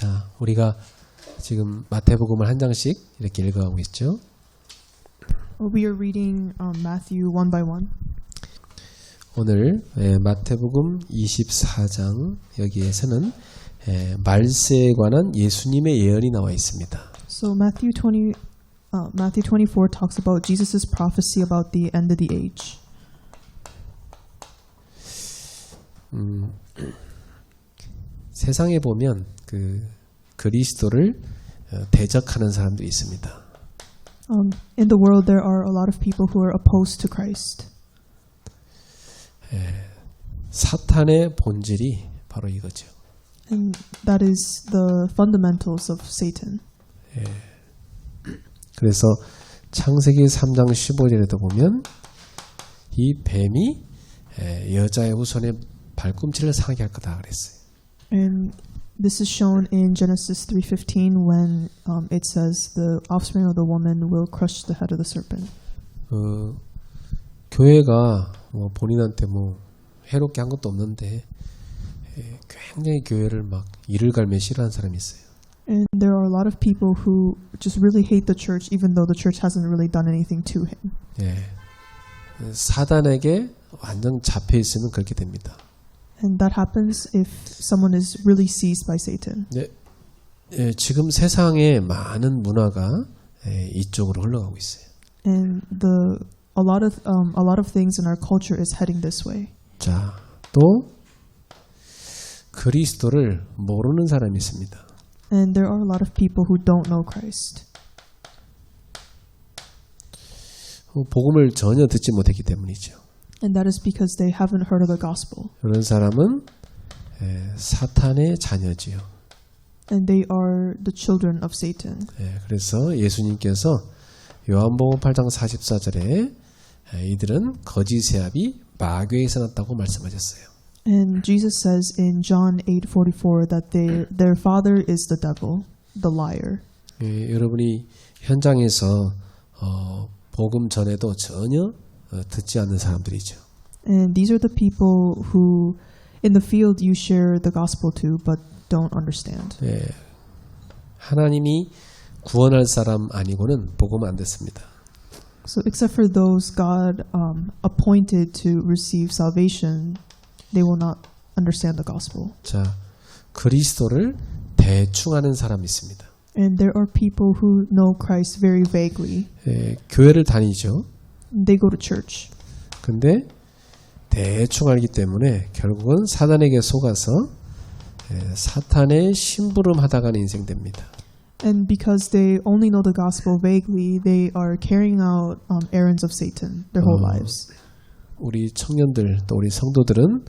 자, 우리가 지금 마태복음을 한 장씩 이렇게 읽어가고 있죠. We are reading Matthew one by one. 오늘 마태복음 24장 여기에서는 말세에 관한 예수님의 예언이 나와 있습니다. So Matthew 24 talks about Jesus' prophecy about the end of the age. 세상에 보면 그리스도를 대적하는 사람도 있습니다. In the world there are a lot of people who are opposed to Christ. 사탄의 본질이 바로 이거죠. And that is the fundamentals of Satan. 그래서 창세기 3장 15절에도 보면 이 뱀이 여자의 후손의 발꿈치를 상하게 할 거다 그랬어요. And this is shown in Genesis 3:15 when it says the offspring of the woman will crush the head of the serpent. 교회가 본인한테 해롭게 한 것도 없는데 굉장히 교회를 막 이를 갈매 싫어하는 사람이 있어요. And there are a lot of people who just really hate the church even though the church hasn't really done anything to him. 사단에게 완전 잡혀 있으면 그렇게 됩니다. And that happens if someone is really seized by Satan. 지금 세상의 많은 문화가 이쪽으로 흘러가고 있어요. And a lot of things in our culture is heading this way. 자, 또 그리스도를 모르는 사람이 있습니다. And there are a lot of people who don't know Christ. 복음을 전혀 듣지 못했기 때문이죠. And that is because they haven't heard of the gospel. 그런 사람은 사탄의 자녀지요. And they are the children of Satan. 그래서 예수님께서 요한복음 8장 44절에 이들은 거짓 세압이 마귀에서 났다고 말씀하셨어요. And Jesus says in John 8:44 that their father is the devil, the liar. 여러분이 현장에서 복음 전에도 전혀 듣지 않는 사람들이죠. And these are the people who in the field you share the gospel to but don't understand. 하나님이 구원할 사람 아니고는 복음 안 듣습니다. So except for those God appointed to receive salvation, they will not understand the gospel. 자, 그리스도를 대충 아는 사람이 있습니다. And there are people who know Christ very vaguely. 교회를 다니죠. They go to church. 근데 대충 알기 때문에 결국은 사단에게 속아서 사탄의 심부름 하다가는 인생 됩니다. And because they only know the gospel vaguely, they are carrying out errands of Satan their whole lives. 우리 청년들 또 우리 성도들은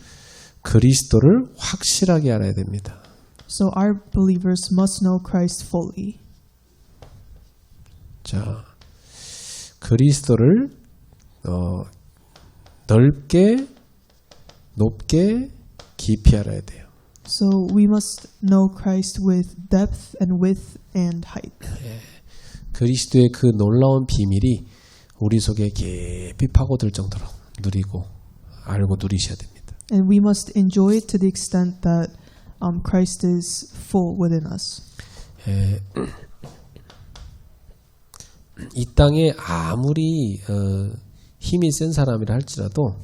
그리스도를 확실하게 알아야 됩니다. So our believers must know Christ fully. 자, 그리스도를 넓게, 높게, 깊이 알아야 돼요. So we must know Christ with depth and width and height. 그리스도의 그 놀라운 비밀이 우리 속에 깊이 파고들 정도로 누리고 알고 누리셔야 됩니다. And we must enjoy it to the extent that Christ is full within us. 이 땅에 아무리 힘이 센 사람이라 할지라도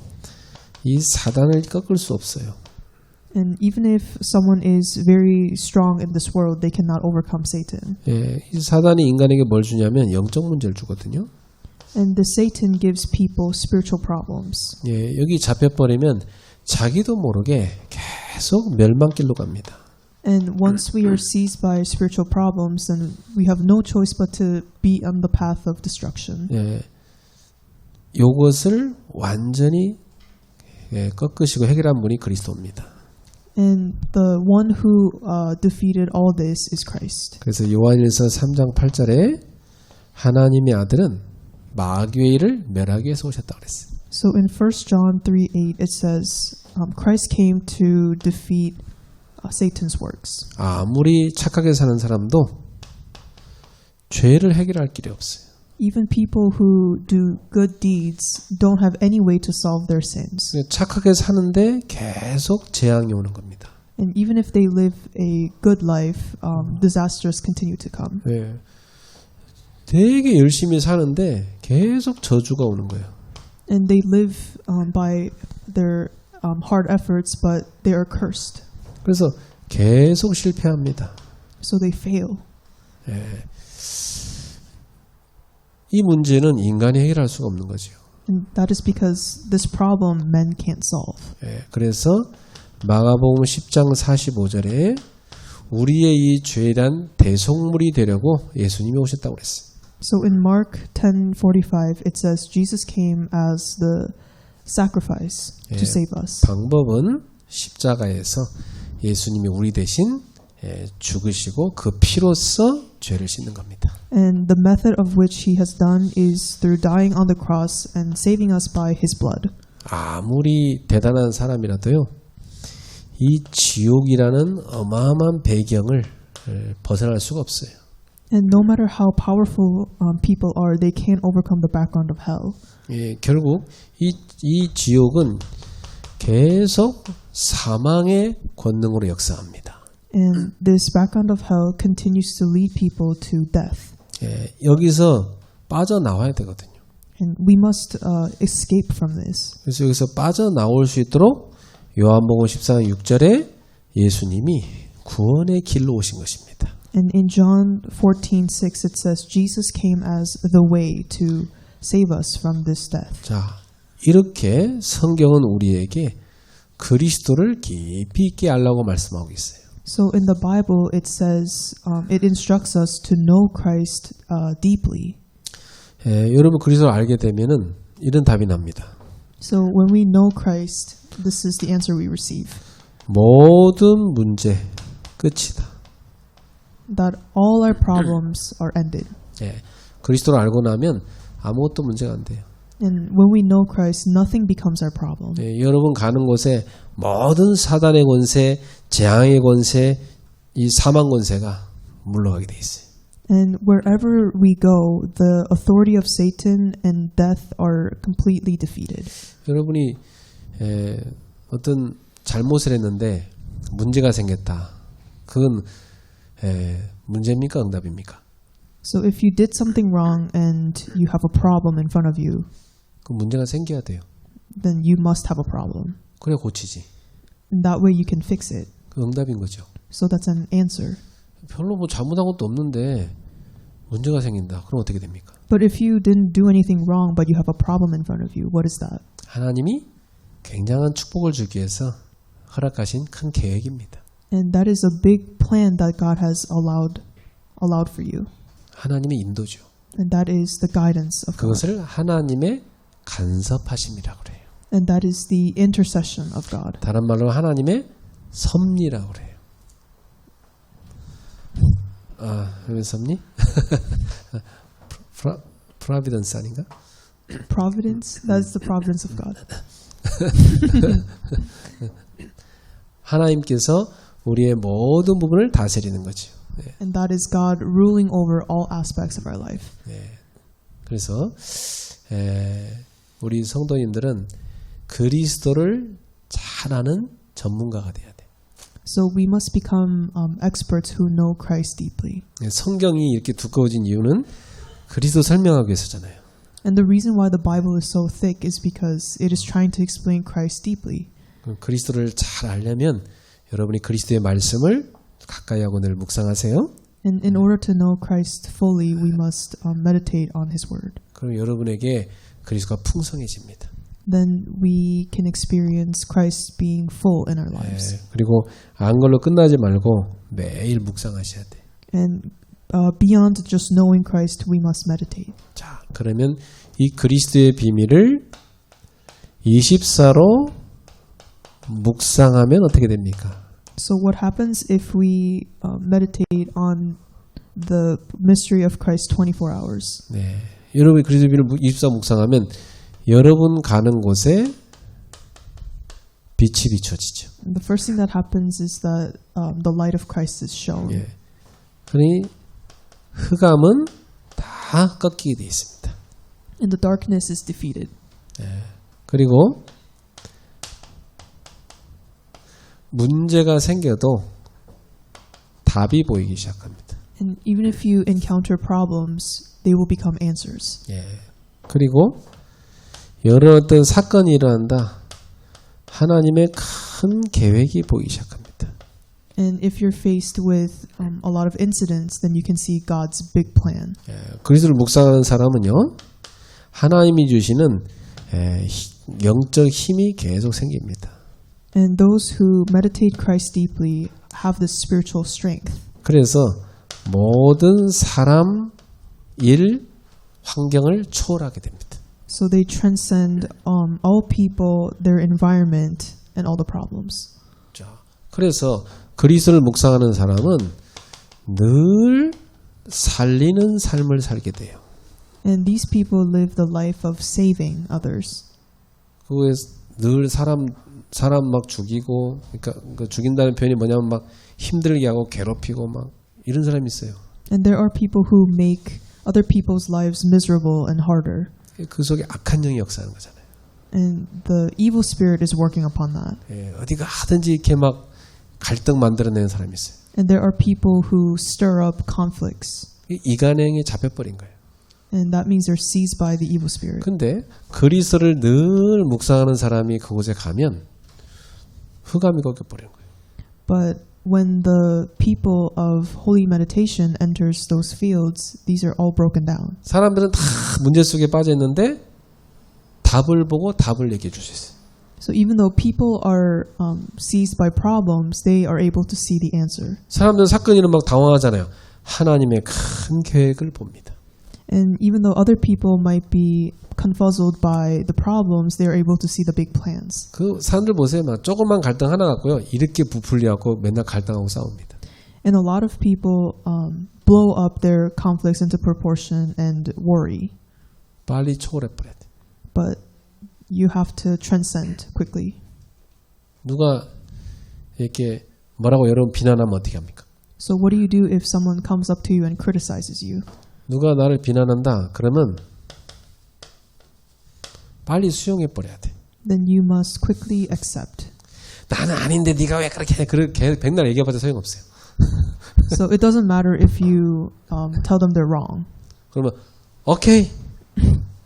이 사단을 꺾을 수 없어요. And even if someone is very strong in this world, they cannot overcome Satan. 이 사단이 인간에게 뭘 주냐면 영적 문제를 주거든요. And the Satan gives people spiritual problems. 여기 잡혀버리면 자기도 모르게 계속 멸망길로 갑니다. And once we are seized by spiritual problems, then we have no choice but to be on the path of destruction. 이것을 완전히 꺾으시고 해결한 분이 그리스도입니다. And the one who defeated all this is Christ. 그래서 요한일서 3장 8절에 하나님의 아들은 마귀의 일을 멸하기 위해서 오셨다고 그랬어요. So in 1 John 3:8 it says Christ came to defeat Satan's works. 아무리 착하게 사는 사람도 죄를 해결할 길이 없어요. Even people who do good deeds don't have any way to solve their sins. 착하게 사는데 계속 재앙이 오는 겁니다. And even if they live a good life, disasters continue to come. 예. 되게 열심히 사는데 계속 저주가 오는 거예요. And they live by their hard efforts, but they are cursed. 그래서 계속 실패합니다. So they fail. 예. 이 문제는 인간이 해결할 수가 없는 거죠. And that is because this problem men can't solve. 예. 그래서 마가복음 10장 45절에 우리의 이 죄란 대속물이 되려고 예수님이 오셨다고 그랬어요. So in Mark 10:45 it says Jesus came as the sacrifice to save us. 방법은 십자가에서 예수님이 우리 대신 죽으시고 그 피로써 죄를 씻는 겁니다. And the method of which he has done is through dying on the cross and saving us by his blood. 아무리 대단한 사람이라도요, 이 지옥이라는 어마어마한 배경을 벗어날 수가 없어요. And no matter how powerful people are, they can't overcome the background of hell. 예, 결국 이 지옥은 계속 사망의 권능으로 역사합니다. And this background of hell continues to lead people to death. 예, 여기서 빠져나와야 되거든요. And we must escape from this. 그래서 여기서 빠져나올 수 있도록 요한복음 14장 6절에 예수님이 구원의 길로 오신 것입니다. And in John 14:6 it says Jesus came as the way to save us from this death. 자, 이렇게 성경은 우리에게 그리스도를 깊이 있게 알라고 말씀하고 있어요. So in the Bible it says it instructs us to know Christ deeply. 예, 여러분 그리스도를 알게 되면은 이런 답이 납니다. So when we know Christ, this is the answer we receive. 모든 문제 끝이다. That all our problems are ended. 예, 그리스도를 알고 나면 아무것도 문제가 안 돼요. And when we know Christ, nothing becomes our problem. 예, 여러분 가는 곳에 모든 사단의 권세, 재앙의 권세, 이 사망 권세가 물러가게 돼 있어요. And wherever we go, the authority of Satan and death are completely defeated. 여러분이 어떤 잘못을 했는데 문제가 생겼다. 그건 문제입니까? 응답입니까? So if you did something wrong and you have a problem in front of you, 그 문제가 생겨야 돼요. then you must have a problem. 그래 고치지. And that way you can fix it. 그 응답인 거죠. So that's an answer. 별로 뭐 잘못한 것도 없는데 문제가 생긴다. 그럼 어떻게 됩니까? But if you didn't do anything wrong but you have a problem in front of you, what is that? 하나님이 굉장한 축복을 주기 위해서 허락하신 큰 계획입니다. And that is a big plan that God has allowed for you. 하나님의 인도죠. And that is the guidance of God. 그것을 하나님의 간섭하심이라고 그래요. And that is the intercession of God. 다른 말로 하나님의 섭리라고 그래요. 왜 섭리? 프로비던스 아닌가? Providence? That is the providence of God. 하나님께서 우리의 모든 부분을 다스리는 거죠. 네. And that is God ruling over all aspects of our life. 네. 그래서 우리 성도님들은 그리스도를 잘 아는 전문가가 돼야 돼. So we must become experts who know Christ deeply. 성경이 이렇게 두꺼워진 이유는 그리스도 설명하기 위해서잖아요. And the reason why the Bible is so thick is because it is trying to explain Christ deeply. 그리스도를 잘 알려면 여러분이 그리스도의 말씀을 가까이 하고 늘 묵상하세요. And in order to know Christ fully, we must meditate on His Word. 그럼 여러분에게 그리스도가 풍성해집니다. Then we can experience Christ being full in our lives. 그리고 안 걸로 끝나지 말고 매일 묵상하셔야 돼. And beyond just knowing Christ, we must meditate. 자, 그러면 이 그리스도의 비밀을 24로 묵상하면 어떻게 됩니까? So what happens if we meditate on the mystery of Christ 24 hours? 네, 여러분이 그리스도의 비밀을 24 묵상하면 여러분 가는 곳에 빛이 비춰지죠. And the first thing that happens is that the light of Christ is shown. 예. 그러니 흑암은 다 꺾이게 돼 있습니다. And the darkness is defeated. 그리고 문제가 생겨도 답이 보이기 시작합니다. And even if you encounter problems, they will become answers. 예. 그리고 여러 어떤 사건이 일어난다. 하나님의 큰 계획이 보이기 시작합니다. And if you're faced with a lot of incidents, then you can see God's big plan. 예. 그리스도를 묵상하는 사람은요. 하나님이 주시는 영적 힘이 계속 생깁니다. And those who meditate Christ deeply have this spiritual strength. 그래서 모든 사람, 일, 환경을 초월하게 됩니다. So they transcend all people, their environment, and all the problems. 자, 그래서 그리스도를 묵상하는 사람은 늘 살리는 삶을 살게 돼요. And these people live the life of saving others. 그거에 늘 사람 막 죽이고, 그러니까 그 죽인다는 표현이 뭐냐면 막 힘들게 하고 괴롭히고 막 이런 사람이 있어요. And there are people who make other people's lives miserable and harder. 그 속에 악한 영이 역사하는 거잖아요. And the evil spirit is working upon that. 예, 어디가 하든지 이렇게 막 갈등 만들어내는 사람이 있어요. And there are people who stir up conflicts. 이간행에 잡혀버린 거예요. And that means they're seized by the evil spirit. 근데 그리스도를 늘 묵상하는 사람이 그곳에 가면 흑암이 꺾여버리는 거예요. But when the people of holy meditation enters those fields, these are all broken down. 사람들은 다 문제 속에 빠져 있는데 답을 보고 답을 얘기해 줄 수 있어요. So even though people are seized by problems, they are able to see the answer. 사람들은 사건이 일어나면 막 당황하잖아요. 하나님의 큰 계획을 봅니다. And even though other people might be confuzzled by the problems, they are able to see the big plans. 그 사람들 보세요. 막 조그만 갈등 하나 갖고요. 이렇게 부풀려갖고 맨날 갈등하고 싸웁니다. And a lot of people blow up their conflicts into proportion and worry. 빨리 초월해버려야 돼. But you have to transcend quickly. 누가 이렇게 뭐라고 여러분 비난하면 어떻게 합니까? So what do you do if someone comes up to you and criticizes you? 누가 나를 비난한다. 그러면 빨리 수용해버려야 돼. Then you must quickly accept. 나는 아닌데 네가 왜 그렇게 해. 그렇게 백날 얘기해봐도 소용없어요. So it doesn't matter if you tell them they're wrong. 그러면 오케이,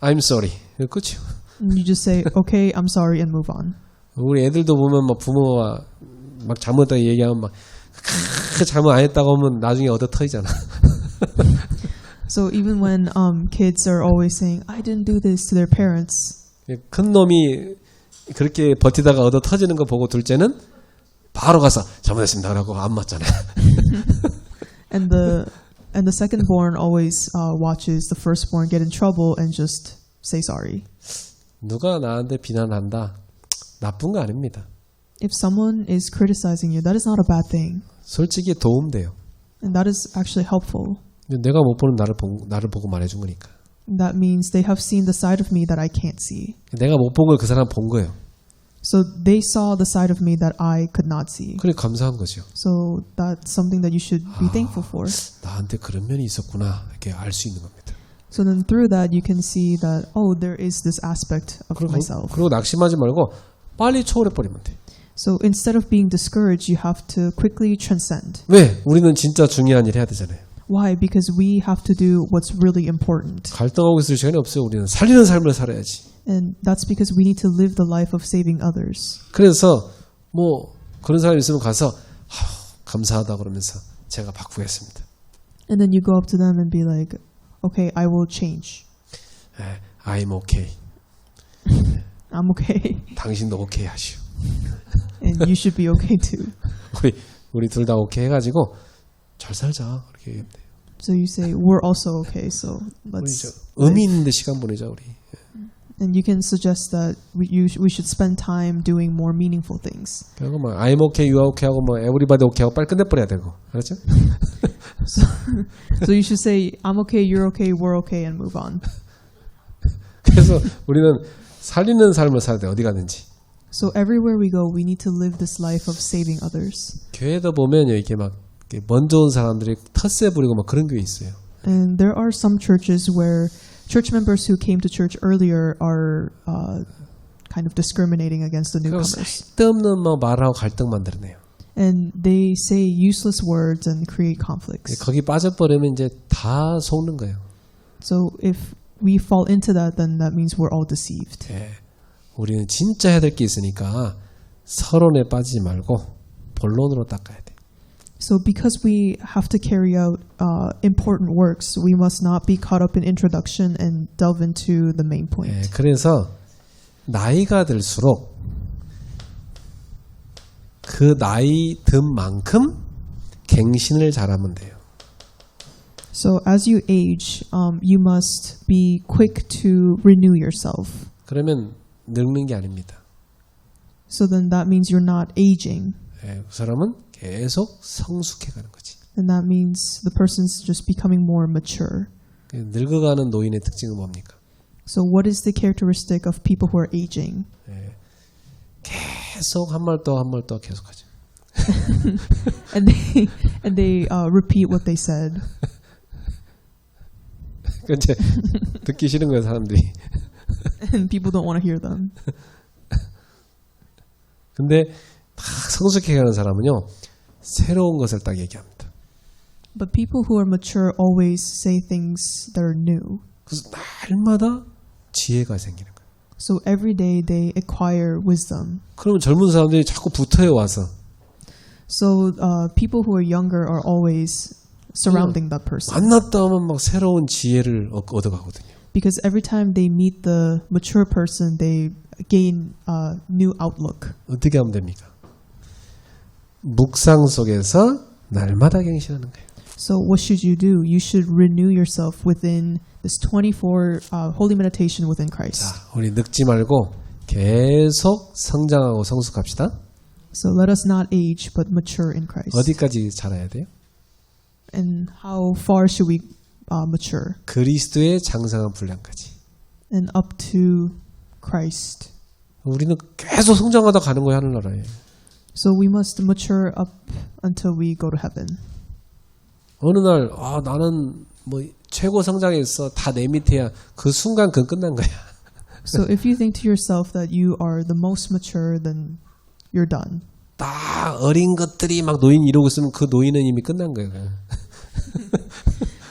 I'm sorry. 끝이요. You just say, okay, I'm sorry, and move on. 우리 애들도 보면 막 부모가 막 잘못했다고 얘기하면 막 잘못 안 했다고 하면 나중에 얻어 터지잖아. So even when kids are always saying, I didn't do this to their parents. 큰 놈이 그렇게 버티다가 얻어 터지는 거 보고 둘째는 바로 가서 잘못했습니다 라고 안 맞잖아요. And the second-born always watches the firstborn get in trouble and just say sorry. 누가 나한테 비난한다. 나쁜 거 아닙니다. If someone is criticizing you, that is not a bad thing. 솔직히 도움돼요. And that is actually helpful. 내가 못 보는 나를 보고 말해준 거니까. That means they have seen the side of me that I can't see. 내가 못 본 걸 그 사람 본 거예요. So they saw the side of me that I could not see. 그래 감사한 거죠. So that's something that you should be thankful for. 나한테 그런 면이 있었구나 이렇게 알 수 있는 겁니다. So then through that you can see that there is this aspect of myself. 그리고 낙심하지 말고 빨리 초월해 버리면 돼. So instead of being discouraged, you have to quickly transcend. 왜? 우리는 진짜 중요한 일 해야 되잖아요. Why? Because we have to do what's really important. 갈등하고 있을 시간이 없어요. 우리는 살리는 삶을 살아야지. And that's because we need to live the life of saving others. 그래서 뭐 그런 사람이 있으면 가서 감사하다 그러면서 제가 바꾸겠습니다. And then you go up to them and be like, okay, I will change. I'm okay. I'm okay. 당신도 오케이 하시오. And you should be okay too. 우리 둘 다 오케이 해가지고 잘 살자 그렇게 얘기하면 돼요. So you say, we're also okay, so 우리 let's... 의미 있는데 시간 보내자 우리. And you can suggest that we should spend time doing more meaningful things. 결국 뭐 I'm okay, you are okay 하고 뭐 everybody okay 하고 빨리 끝내버려야 되고 그렇죠? So you should say, I'm okay, you're okay, we're okay, and move on. 그래서 우리는 살리는 삶을 살아야 돼 어디 가든지. So everywhere we go, we need to live this life of saving others. 교회도 보면 이렇게 막 먼저 온 사람들이 텃세 부리고 막 그런 교회 있어요. And there are some churches where church members who came to church earlier are kind of discriminating against the 그리고 newcomers. 쓸데없는 뭐 말하고 갈등 만들어내요. And they say useless words and create conflicts. 거기 빠져버리면 이제 다 속는 거예요. So if we fall into that, then that means we're all deceived. 예, 우리는 진짜 해야 될 게 있으니까 서론에 빠지지 말고 본론으로 닦아야 돼. So because we have to carry out important works, we must not be caught up in introduction and delve into the main point. 예, 그래서 나이가 들수록 그 나이 든 만큼 갱신을 잘하면 돼요. So as you age, you must be quick to renew yourself. 그러면 늙는 게 아닙니다. So then that means you're not aging. 예, 그 사람은 계속 성숙해가는 거지. And that means the person's just becoming more mature. 늙어가는 노인의 특징은 뭡니까? So what is the characteristic of people who are aging? 예, 계속 한 말 더 한 말 더 계속하죠. And they repeat what they said. 그 이제 듣기 싫은 거예요, 사람들이. And people don't want to hear them. 근데 막 성숙해가는 사람은요, 새로운 것을 딱 얘기합니다. But people who are mature always say things that are new. 그래서 날마다 지혜가 생기는 거예요. So every day they acquire wisdom. 그러면 젊은 사람들이 자꾸 붙어요, 와서. So people who are younger are always surrounding that person. 만났다 하면 막 새로운 지혜를 얻어가거든요. Because every time they meet the mature person, they gain a new outlook. 어떻게 하면 됩니까? 묵상 속에서 날마다 갱신하는 거예요. So what should you do? You should renew yourself within this 24 holy meditation within Christ. 자, 우리 늙지 말고 계속 성장하고 성숙합시다. So let us not age, but mature in Christ. 어디까지 자라야 돼요? And how far should we mature? 그리스도의 장성한 분량까지. And up to Christ. 우리는 계속 성장하다 가는 거예요, 하늘나라에. So we must mature up until we go to heaven. 어느 날 나는 뭐 최고 성장했어, 다 내 밑에야. 그 순간 그건 끝난 거야. So if you think to yourself that you are the most mature, then you're done. 딱 어린 것들이 막 노인 이러고 있으면 그 노인은 이미 끝난 거예요.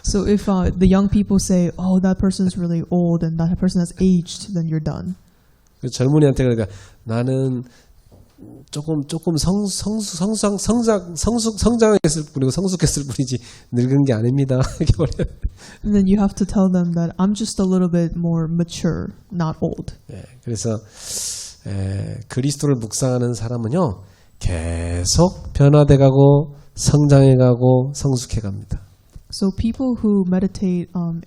So if the young people say, "Oh, that person's really old," and that person has aged, then you're done. 그 젊은이한테 그러니까 나는 조금 성장했을 뿐이고 성숙했을 뿐이지 늙은 게 아닙니다. 이렇게 말해요. And then you have to tell them that I'm just a little bit more mature, not old. 예, 그래서 그리스도를 묵상하는 사람은요 계속 변화돼가고 성장해가고 성숙해갑니다. So people who meditate on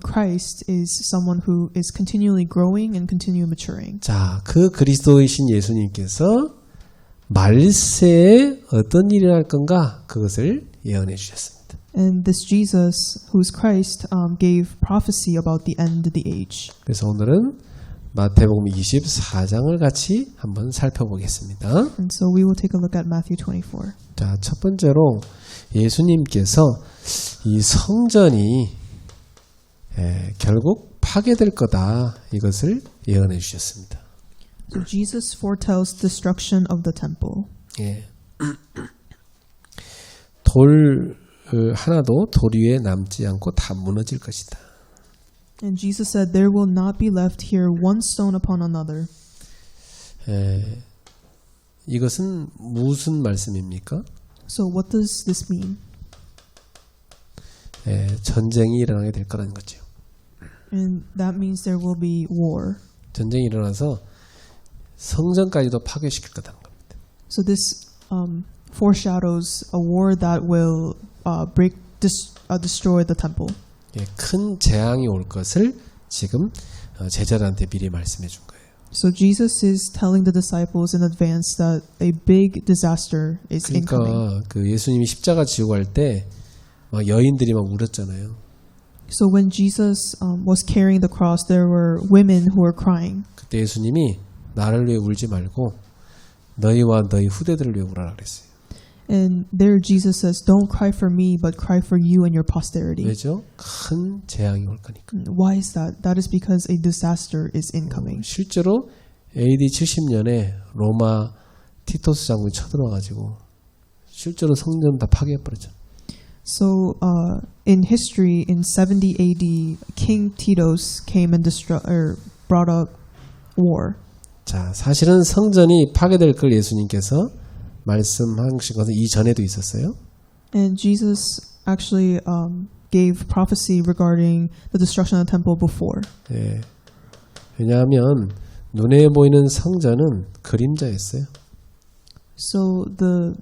Christ is someone who is continually growing and continually maturing. 자, 그 그리스도이신 예수님께서 말세에 어떤 일이 날 건가 그것을 예언해 주셨습니다. And this Jesus, who is Christ, gave prophecy about the end of the age. 그래서 오늘은 마태복음 24장을 같이 한번 살펴보겠습니다. And so we will take a look at Matthew 24. 자, 첫 번째로 예수님께서 이 성전이 결국 파괴될 거다 이것을 예언해 주셨습니다. So Jesus foretells destruction of the temple. 예. 돌 하나도 돌 위에 남지 않고 다 무너질 것이다. And Jesus said, "There will not be left here one stone upon another." 이것은 무슨 말씀입니까? So what does this mean? 전쟁이 일어나게 될 거라는 거죠. And that means there will be war. 전쟁이 일어나서 성전까지도 파괴시킬 거다는 겁니다. So this foreshadows a war that will destroy the temple. 큰 재앙이 올 것을 지금 제자들한테 미리 말씀해 준 거예요. So Jesus is telling the disciples in advance that a big disaster is incoming. 그러니까 그 예수님이 십자가 지고 갈 때 막 여인들이 막 울었잖아요. So when Jesus was carrying the cross, there were women who were crying. 그때 예수님이 나를 위해 울지 말고 너희와 너희 후대들을 위해 울어라 그랬어요. And there Jesus says, "Don't cry for me, but cry for you and your posterity." 왜죠? 큰 재앙이 올 거니까. Why is that? That is because a disaster is incoming. 실제로 AD 70년에 로마 티토스 장군이 쳐들어와가지고 실제로 성전 다 파괴해버렸죠. So in history, in 70 AD, King Titus came and brought up war. 자, 사실은 성전이 파괴될 걸 예수님께서 말씀하신 것은 이전에도 있었어요. And Jesus actually gave prophecy regarding the destruction of the temple before. 예. 왜냐하면 눈에 보이는 성전은 그림자였어요. So the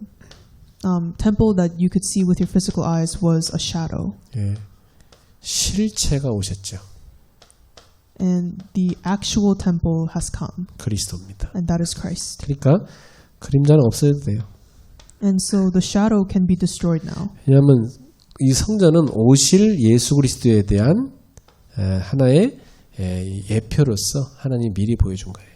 temple that you could see with your physical eyes was a shadow. 예. 실체가 오셨죠. And the actual temple has come. 그리스도입니다. And that is Christ. 그러니까 그림자는 없어도 돼요. And so the shadow can be destroyed now. 왜냐하면 이 성전은 오실 예수 그리스도에 대한 하나의 예표로서 하나님 미리 보여준 거예요.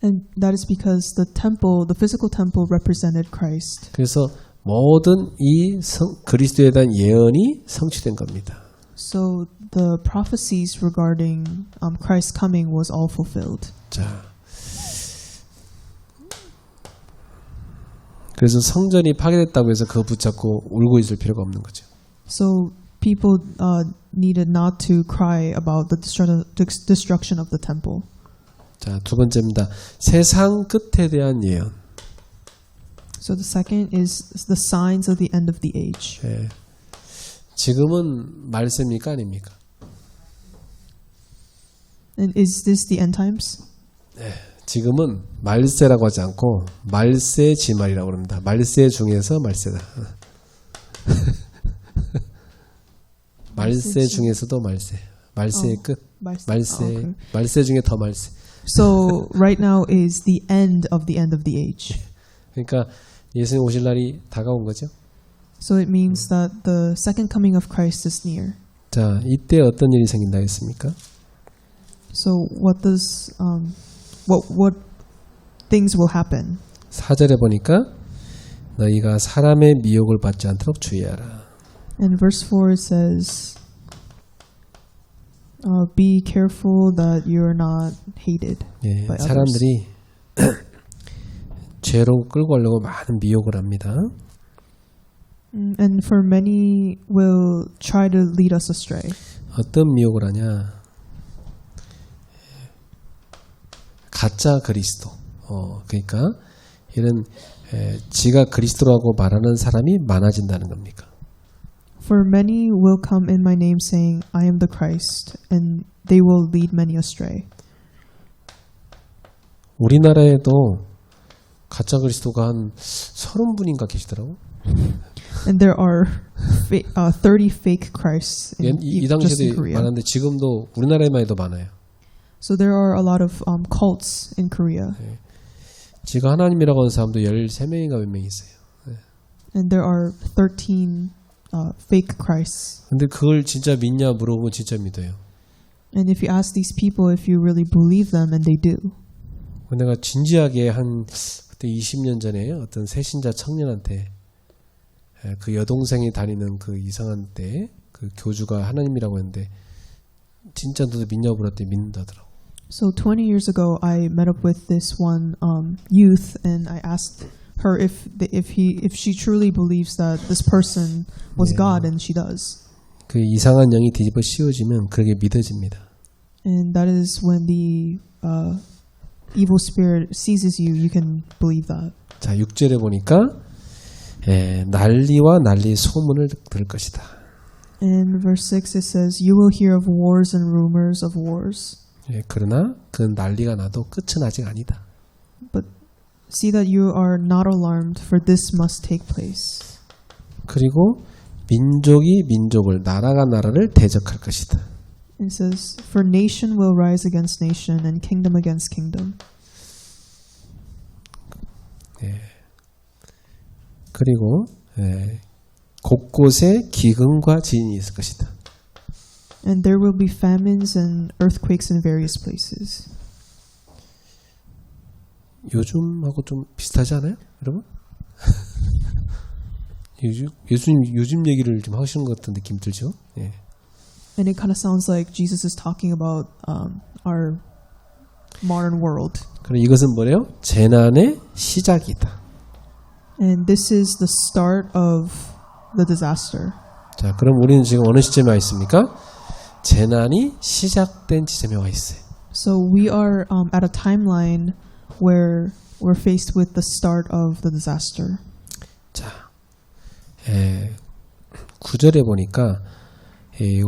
And that is because the temple, the physical temple represented Christ. 그래서 모든 이 그리스도에 대한 예언이 성취된 겁니다. So the prophecies regarding Christ's coming was all fulfilled. 자, 그래서 성전이 파괴됐다고 해서 그거 붙잡고 울고 있을 필요가 없는 거죠. So people needed not to cry about the destruction of the temple. 자, 두 번째입니다. 세상 끝에 대한 예언. So the second is the signs of the end of the age. 예. 지금은 말세입니까 아닙니까? And is this the end times? 지금은 말세라고 하지 않고 말세 지말이라고 합니다. 말세 중에서 말세다. 말세 중에서도 말세. 말세의 끝. 말세. okay. 말세 중에 더 말세. So right now is the end of the age. 그러니까 예수님 오실 날이 다가온 거죠. So it means that the second coming of Christ is near. 자, 이때 어떤 일이 생긴다 했습니까? So what does what things will happen? 4절에 보니까 너희가 사람의 미혹을 받지 않도록 주의하라. And verse 4 it says, be careful that you are not hated 예, by others. 사람들이 죄로 끌고 가려고 많은 미혹을 합니다. And for many will try to lead us astray. 어떤 미혹을 하냐? 가짜 그리스도. 그러니까 이런 지가 그리스도라고 말하는 사람이 많아진다는 겁니까? For many will come in my name saying, I am the Christ, and they will lead many astray. 우리나라에도 가짜 그리스도가 한 30분인가 계시더라고. And there are 30 fake Christs 이 just in 당시에도 Korea. 많았는데 지금도 우리나라에만 해도 많아요. So there are a lot of cults in Korea. 지가 하나님이라고 하는 사람도 13명인가 몇 명 있어요. And there are 13 fake Christs. 근데 그걸 진짜 믿냐 물어보면 진짜 믿어요. And if you ask these people if you really believe them, and they do. 내가 진지하게 한 그때 20년 전에 어떤 새신자 청년한테 그 여동생이 다니는 그 이상한 때 그 교주가 하나님이라고 했는데 진짜 너도 믿냐고 물었더니 믿는다더라고. So 20 years ago, I met up with this one youth, and I asked her if she truly believes that this person was God, and she does. 그 이상한 영이 뒤집어 씌워지면 그게 믿어집니다. And that is when the evil spirit seizes you, you can believe that. 자, 6절에 보니까 난리와 난리 소문을 들을 것이다. In verse 6 it says, you will hear of wars and rumors of wars. 그러나 그 난리가 나도 끝은 아직 아니다. But see that you are not alarmed, for this must take place. 그리고 민족이 민족을 나라가 나라를 대적할 것이다. It says, for nation will rise against nation and kingdom against kingdom. 그리고 곳곳에 기근과 지진이 있을 것이다. And there will be famines and earthquakes in various places. 요즘하고 좀 비슷하지 않아요, 여러분? 예수님 요즘 얘기를 좀 하시는 것 같은 느낌 들죠? 예. And it kind of sounds like Jesus is talking about our modern world. 그럼 이것은 뭐래요? 재난의 시작이다. And this is the start of the disaster. 자, 그럼 우리는 지금 어느 시점에 와 있습니까? 재난이 시작된 지점에 와 있어요. So we are at a timeline where we're faced with the start of the disaster. 자, 9절에 보니까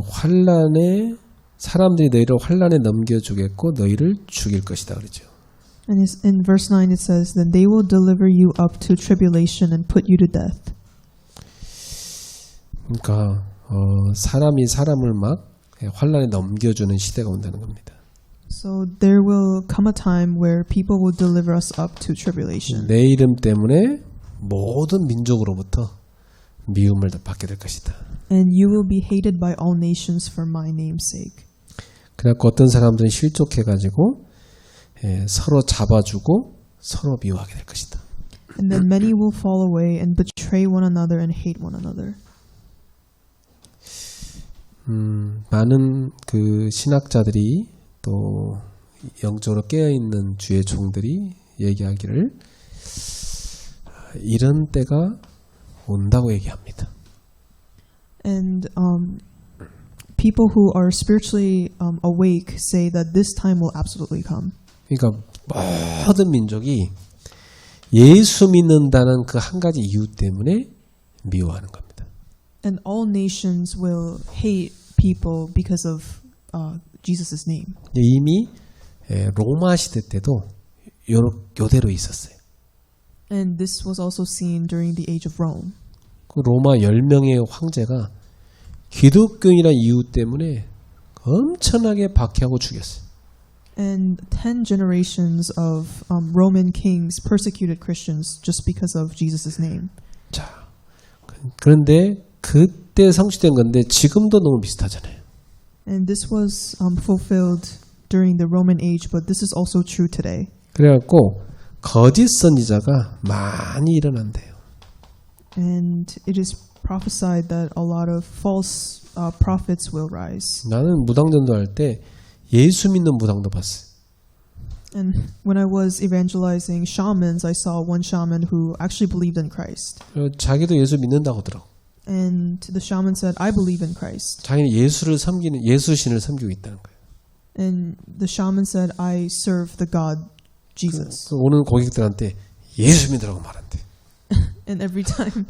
환란에 사람들이 너희를 환란에 넘겨주겠고 너희를 죽일 것이다 그러죠. And in verse 9 it says, Then they will deliver you up to tribulation and put you to death. 그러니까 사람이 사람을 막 환란에 넘겨주는 시대가 온다는 겁니다. So there will come a time where people will deliver us up to tribulation. 내 이름 때문에 모든 민족으로부터 미움을 받게 될 것이다. And you will be hated by all nations for my name's sake. 그래갖고 어떤 사람들은 실족해가지고 서로 잡아주고 서로 미워하게 될 것이다. And then many will fall away and betray one another and hate one another. 많은 그 신학자들이 또 영적으로 깨어있는 주의 종들이 얘기하기를 이런 때가 온다고 얘기합니다. And people who are spiritually awake say that this time will absolutely come. 그러니까 모든 민족이 예수 믿는다는 그 한 가지 이유 때문에 미워하는 겁니다. And all nations will hate people because of Jesus' name. 이미 로마 시대 때도 요대로 있었어요. And this was also seen during the age of Rome. 그 로마 10명의 황제가 기독교인이라는 이유 때문에 엄청나게 박해하고 죽였어요. And 10 generations of Roman kings persecuted Christians just because of Jesus' name. 자, 그런데 그때 성취된 건데 지금도 너무 비슷하잖아요. And this was fulfilled during the Roman age, but this is also true today. 그래갖고 거짓 선지자가 많이 일어난대요. And it is prophesied that a lot of false prophets will rise. 나는 무당전도 할 때 예수 믿는 무당도 봤어요. And when I was evangelizing shamans, I saw one shaman who actually believed in Christ. 자기도 예수 믿는다고 하더라고. And the shaman said, I believe in Christ. 자기는 예수를 섬기는 예수신을 섬기고 있다는 거예요. And the shaman said, I serve the God Jesus. 오는 고객들한테 예수 믿으라고 말한대. And every time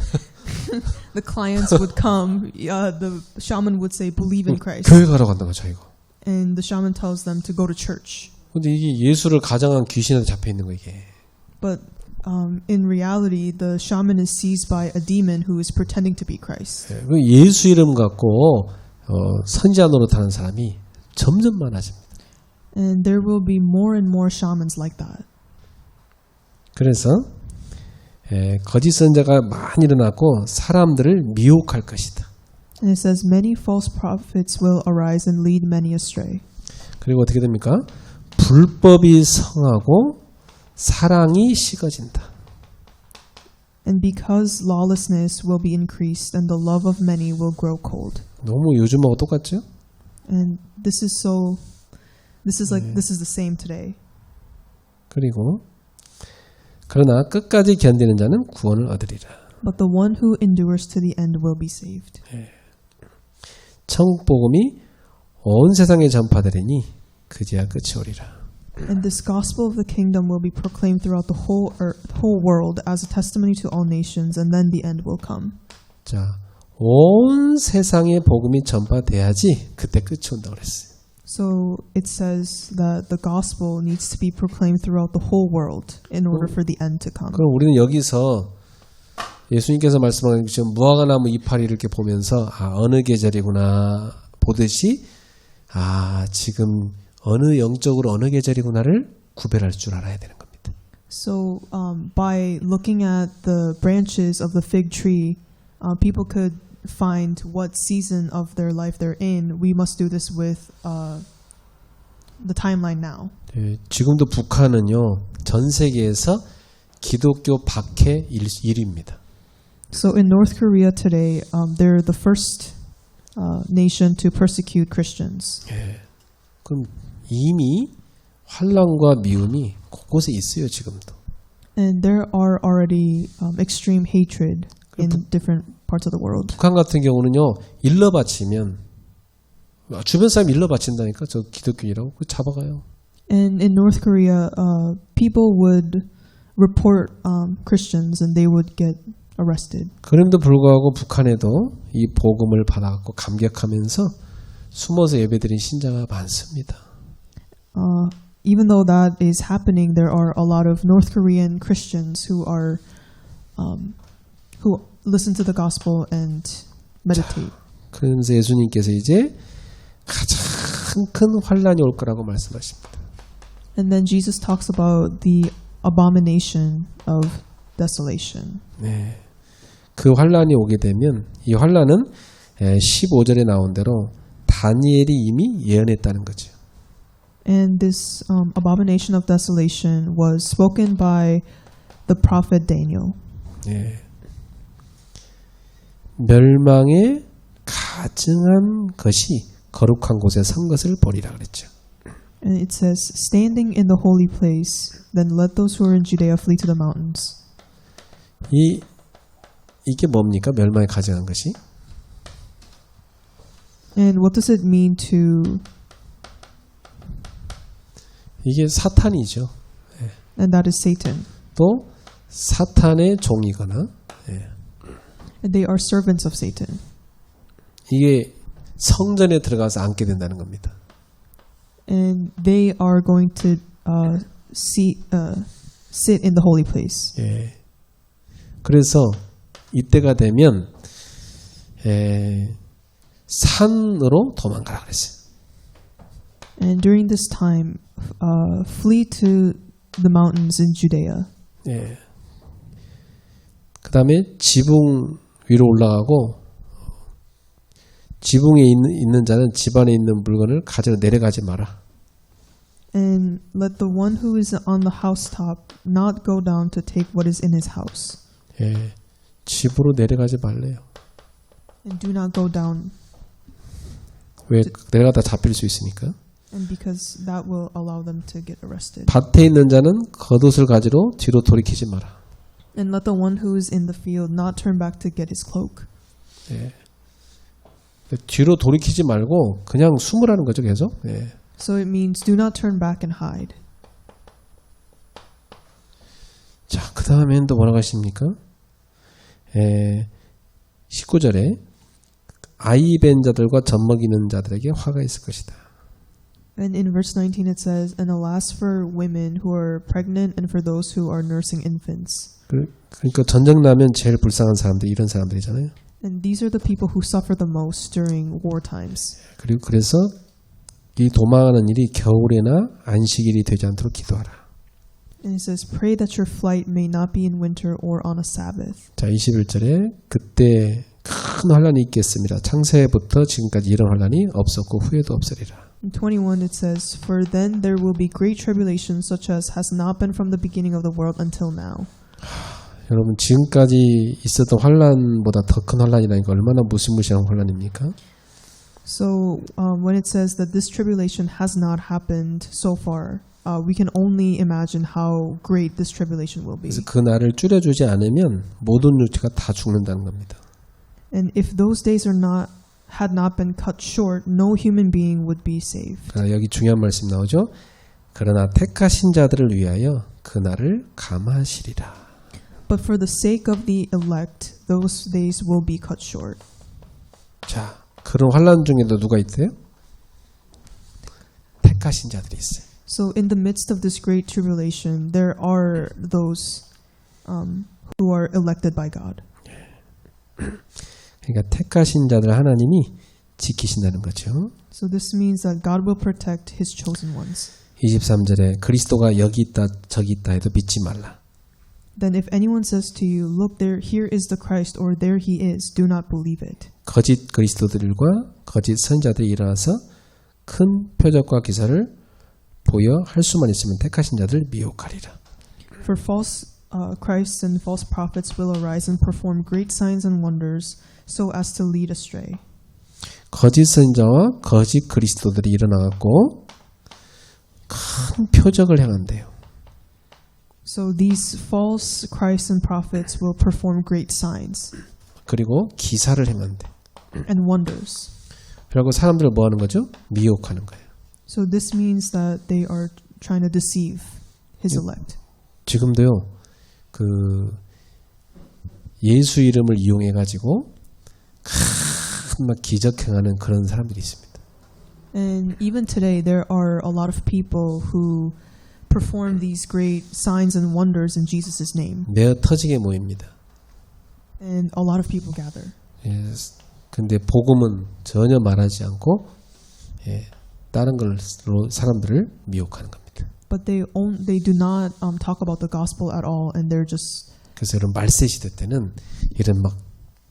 the clients would come, the shaman would say, believe in Christ. 교회 가라고 한다고 자기가. And the shaman tells them to go to church. 근데 이게 예수를 가장한 귀신한테 잡혀 있는 거 이게. But in reality, the shaman is seized by a demon who is pretending to be Christ. 예수 이름 갖고 선지자 노릇하는 사람이 점점 많아집니다. And there will be more and more shamans like that. 그래서 거짓 선지자가 많이 일어나고 사람들을 미혹할 것이다. And it says, many false prophets will arise and lead many astray. 그리고 어떻게 됩니까? 불법이 성하고 사랑이 식어진다. And because lawlessness will be increased and the love of many will grow cold. 너무 요즘하고 똑같죠? And this is the same today. 그리고 그러나 끝까지 견디는 자는 구원을 얻으리라. But the one who endures to the end will be saved. 천국 복음이 온 세상에 전파되리니 그제야 끝이 오리라. And this gospel of the kingdom will be proclaimed throughout the whole world as a testimony to all nations, and then the end will come. 자, 온 세상에 복음이 전파돼야지 그때 끝이 온다고 그랬어요. So it says that the gospel needs to be proclaimed throughout the whole world in order for the end to come. 그럼 우리는 여기서 예수님께서 말씀하신 지금 무화과나무 이파리 이렇게 보면서 어느 계절이구나 보듯이 지금 어느 영적으로 어느 계절이구나를 구별할 줄 알아야 되는 겁니다. So by looking at the branches of the fig tree, people could find what season of their life they're in. We must do this with the timeline now. 지금도 북한은요 전 세계에서 기독교 박해 1위입니다. So in North Korea today, they're the first nation to persecute Christians. 그럼 이미 환난과 미움이 곳곳에 있어요, 지금도. And there are already extreme hatred in different parts of the world. 북한 같은 경우는요, 일러 바치면 주변 사람 일러 바친다니까 저 기독교인이라고 그 잡아가요. And in North Korea, people would report Christians and they would get arrested. 그럼에도 불구하고 북한에도 이 복음을 받아갖고 감격하면서 숨어서 예배드린 신자가 많습니다. Even though that is happening, there are a lot of North Korean Christians who are who listen to the gospel and meditate. 그래서 예수님께서 이제 가장 큰 환난이 올 거라고 말씀하십니다. And then Jesus talks about the abomination of desolation. 네. 그 환난이 오게 되면 이 환난은 15절에 나온 대로 다니엘이 이미 예언했다는 거죠. And this abomination of desolation was spoken by the prophet Daniel. 네. 멸망에 가증한 것이 거룩한 곳에 선 것을 보리라 그랬죠. And it says, standing in the holy place, then let those who are in Judea flee to the mountains. 이게 뭡니까? 멸망에 가증한 것이? And what does it mean to? 이게 사탄이죠. And that is Satan. 또 사탄의 종이거나 And they are servants of Satan. 이게 성전에 들어가서 앉게 된다는 겁니다. And they are going to sit in the holy place. 예. 그래서 이때가 되면 산으로 도망가라 그랬어요. And during this time, flee to the mountains in Judea. 예. 그 다음에 지붕 위로 올라가고 지붕에 있는 자는 집안에 있는 물건을 가지러 내려가지 마라. And let the one who is on the housetop not go down to take what is in his house. 예. 집으로 내려가지 말래요. And do not go down. 왜 내려가다 잡힐 수 있으니까. And because that will allow them to get arrested. 밭에 있는 자는 겉옷을 가지러 뒤로 돌이키지 마라. And let the one who is in the field not turn back to get his cloak. 예. 뒤로 돌이키지 말고 그냥 숨으라는 거죠, 계속. 예. So it means do not turn back and hide. 자, 그 다음엔 또 뭐라고 하십니까? 19절에 아이 벤 자들과 젖먹이는 자들에게 화가 있을 것이다. And in verse 19 it says, and alas for women who are pregnant and for those who are nursing infants. 그러니까 전쟁 나면 제일 불쌍한 사람들이 이런 사람들이잖아요. And these are the people who suffer the most during war times. 그리고 그래서 이 도망하는 일이 겨울에나 안식일이 되지 않도록 기도하라. And it says, pray that your flight may not be in winter or on a Sabbath. 자, 21절에 그때 큰 환란이 있겠습니다. 창세부터 지금까지 이런 환란이 없었고 후에도 없으리라. In 21 it says, for then there will be great tribulation such as has not been from the beginning of the world until now. 여러분 지금까지 있었던 환란보다 더 큰 환란이라니까 얼마나 무시무시한 환란입니까? So when it says that this tribulation has not happened so far, we can only imagine how great this tribulation will be. 그래서 그 날을 줄여주지 않으면 모든 육체가 다 죽는다는 겁니다. And if those days had not been cut short, no human being would be saved. 그러나 여기 중요한 말씀 나오죠. 그러나 택하신 자들을 위하여 그 날을 감하시리라. But for the sake of the elect, those days will be cut short. 자, 그런 환란 중에도 누가 있대요? 택하신 자들이 있어요. So in the midst of this great tribulation, there are those who are elected by God. 그러니까 택하신 자들 하나님이 지키신다는 거죠. So this means that God will protect His chosen ones. 23절에 그리스도가 여기 있다 저기 있다 해도 믿지 말라. Then if anyone says to you, look there, here is the Christ, or there he is, do not believe it. 거짓 그리스도들과 거짓 선자들이 일어나서 큰 표적과 기사를 보여 할 수만 있으면 택하신 자들 미혹하리라. For false Christs and false prophets will arise and perform great signs and wonders, so as to lead astray. 거짓 선자와 거짓 그리스도들이 일어나갖고 큰 큰 표적을 행한대요. So these false Christs and prophets will perform great signs 그리고 기사를 행한대. and wonders. 그리고 사람들을 뭐 하는 거죠? 미혹하는 거예요. So this means that they are trying to deceive his elect. 지금도요. 그 예수 이름을 이용해 가지고 큰 막 기적 행하는 그런 사람들이 있습니다. And even today there are a lot of people who perform these great signs and wonders in Jesus' name. 매어 터지게 모입니다. And a lot of people gather. 예, 근데 복음은 전혀 말하지 않고 예, 다른 걸로 사람들을 미혹하는 겁니다. But they do not talk about the gospel at all, and they're just. 그래서 이런 말세 시대 때는 이런 막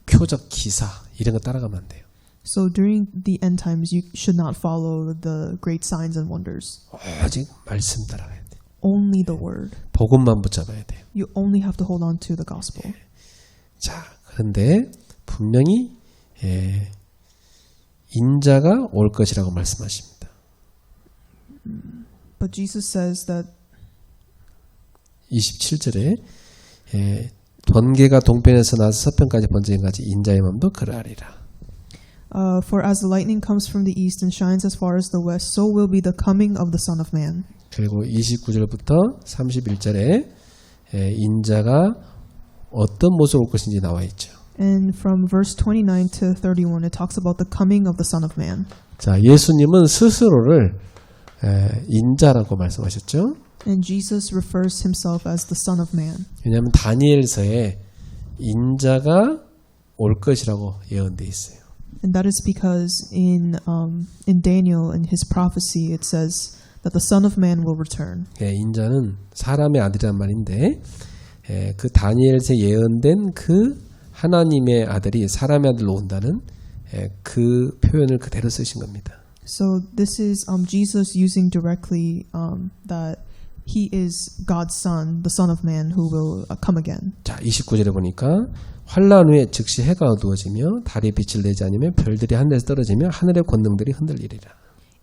표적 기사 이런 거 따라가면 안 돼요. So during the end times, you should not follow the great signs and wonders. 오직 말씀 따라가야 돼요. Only the word. 복음만 붙잡아야 돼요. You only have to hold on to the gospel. 자, 그런데 분명히 예, 인자가 올 것이라고 말씀하십니다. But Jesus says that 27절에 예, 번개가 동편에서 나서 서편까지 번지기까지 인자의 마음도 그러하리라. For as the lightning comes from the east and shines as far as the west, so will be the coming of the Son of Man. 그리고 29절부터 31절에 예, 인자가 어떤 모습으로 올 것인지 나와 있죠. And from verse 29 to 31, it talks about the coming of the Son of Man. 자, 예수님은 스스로를 인자라고 말씀하셨죠. And Jesus refers himself as the Son of Man. 왜냐하면 다니엘서에 인자가 올 것이라고 예언되어 있어요. And that is because in Daniel, in his prophecy, it says that the Son of Man will return. 예, 인자는 사람의 아들이란 말인데 그 다니엘서에 예언된 그 하나님의 아들이 사람의 아들로 온다는 그 표현을 그대로 쓰신 겁니다. So this is Jesus using directly that he is God's son, the Son of Man who will come again. 자, 29절에 보니까 환란 후에 즉시 해가 어두워지며 달이 빛을 내지 않으며 별들이 하늘에서 떨어지며 하늘의 권능들이 흔들리리라.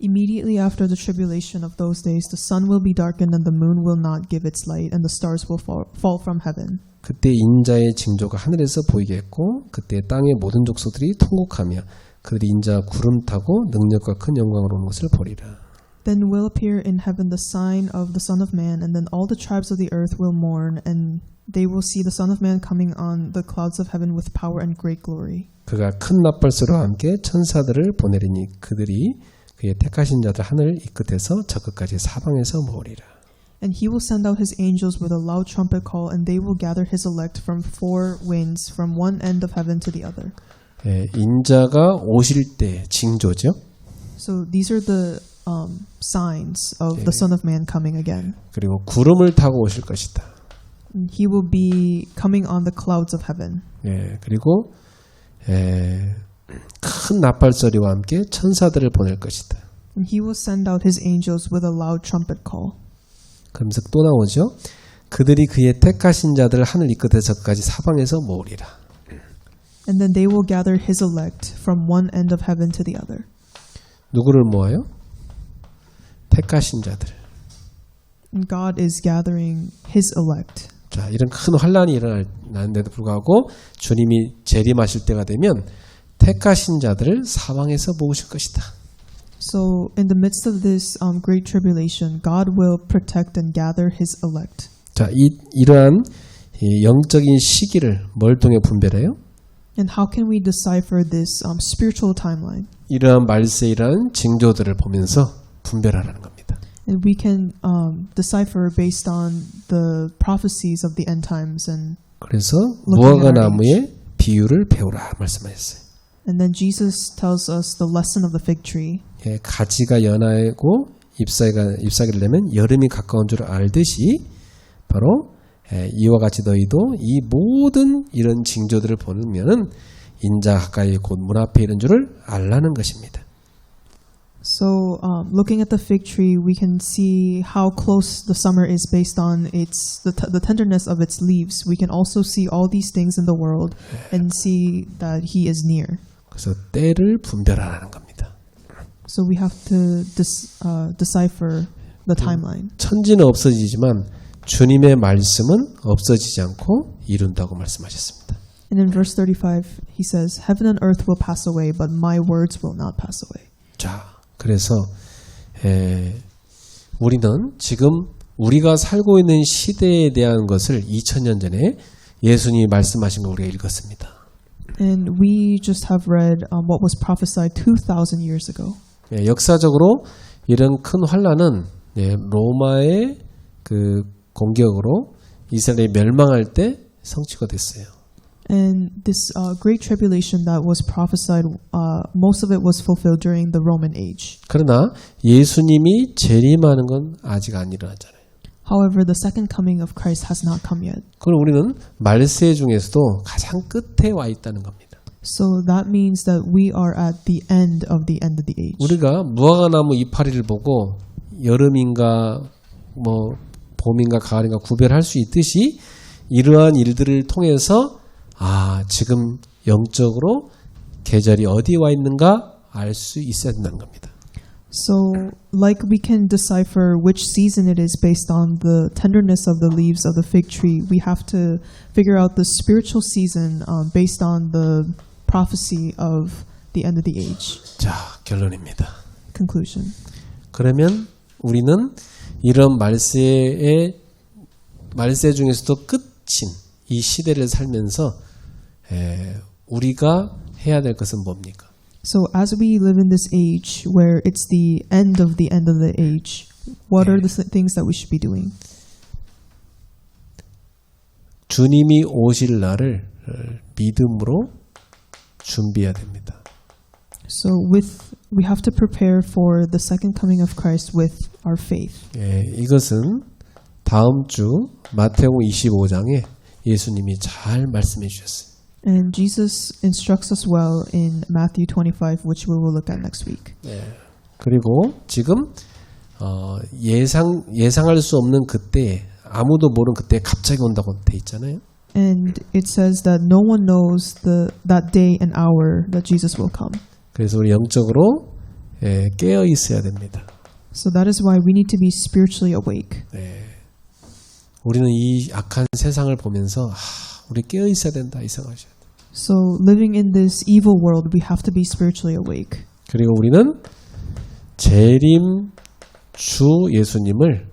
Immediately after the tribulation of those days, the sun will be darkened and the moon will not give its light and the stars will fall from heaven. 그때 인자의 징조가 하늘에서 보이겠고 그때 땅의 모든 족속들이 통곡하며 그들이 인자 구름 타고 능력과 큰 영광으로 오는 것을 보리라. Then will appear in heaven the sign of the Son of Man, and then all the tribes of the earth will mourn, and they will see the Son of Man coming on the clouds of heaven with power and great glory. 그가 큰 나팔소리와 함께 천사들을 보내리니 그들이 그의 택하신 자들 하늘 이 끝에서 저 끝까지 사방에서 모으리라. And he will send out his angels with a loud trumpet call, and they will gather his elect from four winds, from one end of heaven to the other. 예, 인자가 오실 때 징조죠. So these are the signs of the Son of Man coming again. 그리고 구름을 타고 오실 것이다. And he will be coming on the clouds of heaven. 예, 그리고 큰 나팔 소리와 함께 천사들을 보낼 것이다. And he will send out his angels with a loud trumpet call. 그러면서 또 나오죠. 그들이 그의 택하신 자들을 하늘 이 끝에서 끝까지 사방에서 모으리라. And then they will gather his elect from one end of heaven to the other. 누구를 모아요? 택하신 자들. And God is gathering his elect. 자, 이런 큰 환란이 일어나는데도 불구하고 주님이 재림하실 때가 되면 택하신 자들을 사방에서 모으실 것이다. So in the midst of this great tribulation, God will protect and gather his elect. 자, 이러한 영적인 시기를 뭘 통해 분별해요? And how can we decipher this spiritual timeline? 이러한 말세 이러한 징조들을 보면서 분별하라는 겁니다. And we can decipher based on the prophecies of the end times. And 그래서 Looking 무화과 at our 나무의 비유를 배우라 말씀하셨어요. And then Jesus tells us the lesson of the fig tree. 예, 가지가 연하고 잎사귀를 내면 여름이 가까운 줄 알듯이 바로 이와 같이 너희도 이 모든 이런 징조들을 보면은 인자 가까이 곧 문 앞에 이른 줄을 알라는 것입니다. So looking at the fig tree, we can see how close the summer is based on the tenderness of its leaves. We can also see all these things in the world and see that he is near. 그래서 때를 분별하라는 겁니다. So we have to decipher the timeline. 천지는 없어지지만 주님의 말씀은 없어지지 않고 이룬다고 말씀하셨습니다. And in verse 35, he says, "Heaven and earth will pass away, but my words will not pass away." 자, 그래서 우리는 지금 우리가 살고 있는 시대에 대한 것을 2000년 전에 예수님이 말씀하신 걸 우리가 읽었습니다. And we just have read what was prophesied 2,000 years ago. 역사적으로 이런 큰 환란은 로마의 그 공격으로 이스라엘이 멸망할 때 성취가 됐어요. And this great tribulation that was prophesied, most of it was fulfilled during the Roman age. 그러나 예수님이 재림하는 건 아직 안 일어났잖아요. However, the second coming of Christ has not come yet. 그럼 우리는 말세 중에서도 가장 끝에 와 있다는 겁니다. So that means that we are at the end of the age. 우리가 무화과나무 이파리를 보고 여름인가 뭐 봄인가 가을인가 구별할 수 있듯이 이러한 일들을 통해서 지금 영적으로 계절이 어디에 와 있는가 알 수 있어야 된다는 겁니다. So, like we can decipher which season it is based on the tenderness of the leaves of the fig tree, we have to figure out the spiritual season based on the prophecy of the end of the age. 자, 결론입니다. Conclusion. 그러면 우리는 이런 말세 중에서도 끝인 이 시대를 살면서 우리가 해야 될 것은 뭡니까? So as we live in this age where it's the end of the age, what are the things that we should be doing? 주님이 오실 날을 믿음으로 준비해야 됩니다. So we have to prepare for the second coming of Christ with our faith. 이것은 다음 주 마태복음 25장에 예수님이 잘 말씀해 주셨어요. And Jesus instructs us well in Matthew 25, which we will look at next week. 그리고 지금 예상할 수 없는 그때 아무도 모르는 그때 갑자기 온다고 돼 있잖아요. And it says that no one knows that day and hour that Jesus will come. 그래서 우리 영적으로 깨어 있어야 됩니다. So that is why we need to be spiritually awake. 우리는 이 악한 세상을 보면서 우리 깨어 있어야 된다 이 생각하셔야 돼요. So living in this evil world, we have to be spiritually awake. 그리고 우리는 재림 주 예수님을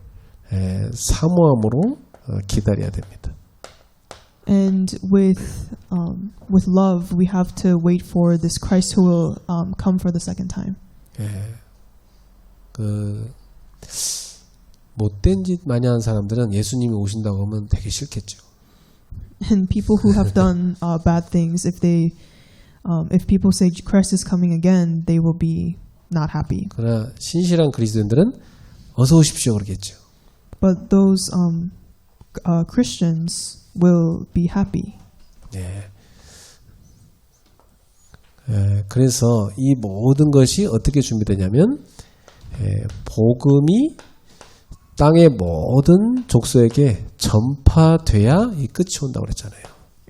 사모함으로 기다려야 됩니다. And with love, we have to wait for this Christ who will come for the second time. 못된 짓 많이 하는 사람들은 예수님이 오신다고 하면 되게 싫겠죠. And people who have done bad things, if people say Christ is coming again, they will be not happy. 그러나 신실한 그리스도인들은 어서 오십시오 그러겠죠. But those Christians will be happy. 그래서 이 모든 것이 어떻게 준비되냐면 복음이 땅의 모든 족속에게 전파돼야 이 끝이 온다고 그랬잖아요.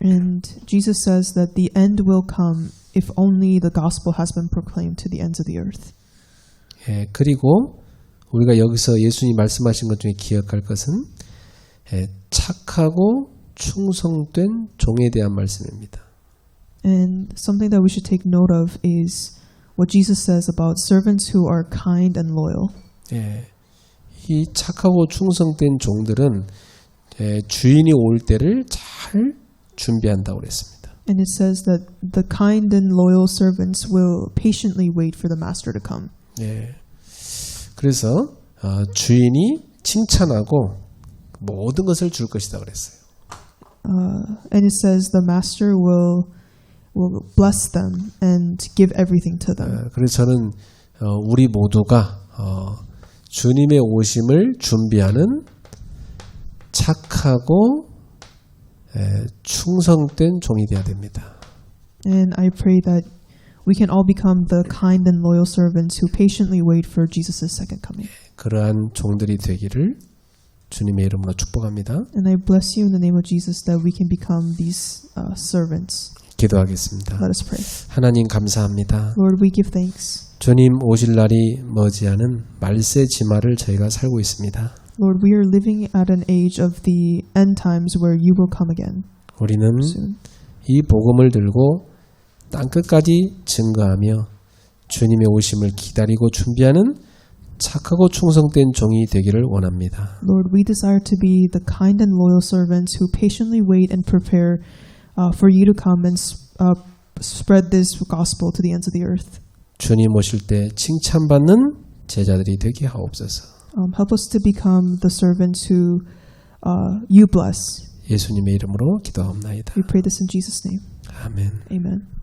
And Jesus says that the end will come if only the gospel has been proclaimed to the ends of the earth. 그리고 우리가 여기서 예수님이 말씀하신 것 중에 기억할 것은 착하고 충성된 종에 대한 말씀입니다. And something that we should take note of is what Jesus says about servants who are kind and loyal. 이 착하고 충성된 종들은 주인이 올 때를 잘 준비한다고 그랬습니다. And it says that the kind and loyal servants will patiently wait for the master to come. 그래서 주인이 칭찬하고 모든 것을 줄 것이다 그랬어요. And it says the master will bless them and give everything to them. 그래서 저는 우리 모두가 주님의 오심을 준비하는 착하고 충성된 종이 되어야 됩니다. And I pray that we can all become the kind and loyal servants who patiently wait for Jesus' second coming. 그러한 종들이 되기를 주님의 이름으로 축복합니다. And I bless you in the name of Jesus that we can become these servants. 기도하겠습니다. Let us pray. 하나님 감사합니다. Lord, we give thanks. 주님 오실 날이 머지않은 말세 지마를 저희가 살고 있습니다. Lord, we are living at an age of the end times where you will come again 우리는 soon. 이 복음을 들고 땅끝까지 증거하며 주님의 오심을 기다리고 준비하는 착하고 충성된 종이 되기를 원합니다. Lord, we desire to be the kind and loyal servants who patiently wait and prepare for you to come and spread this gospel to the ends of the earth. 주님 오실 때 칭찬받는 제자들이 되게 하옵소서. Help us to become the servants who you bless. 예수님의 이름으로 기도하옵나이다. We pray this in Jesus' name. 아멘. Amen.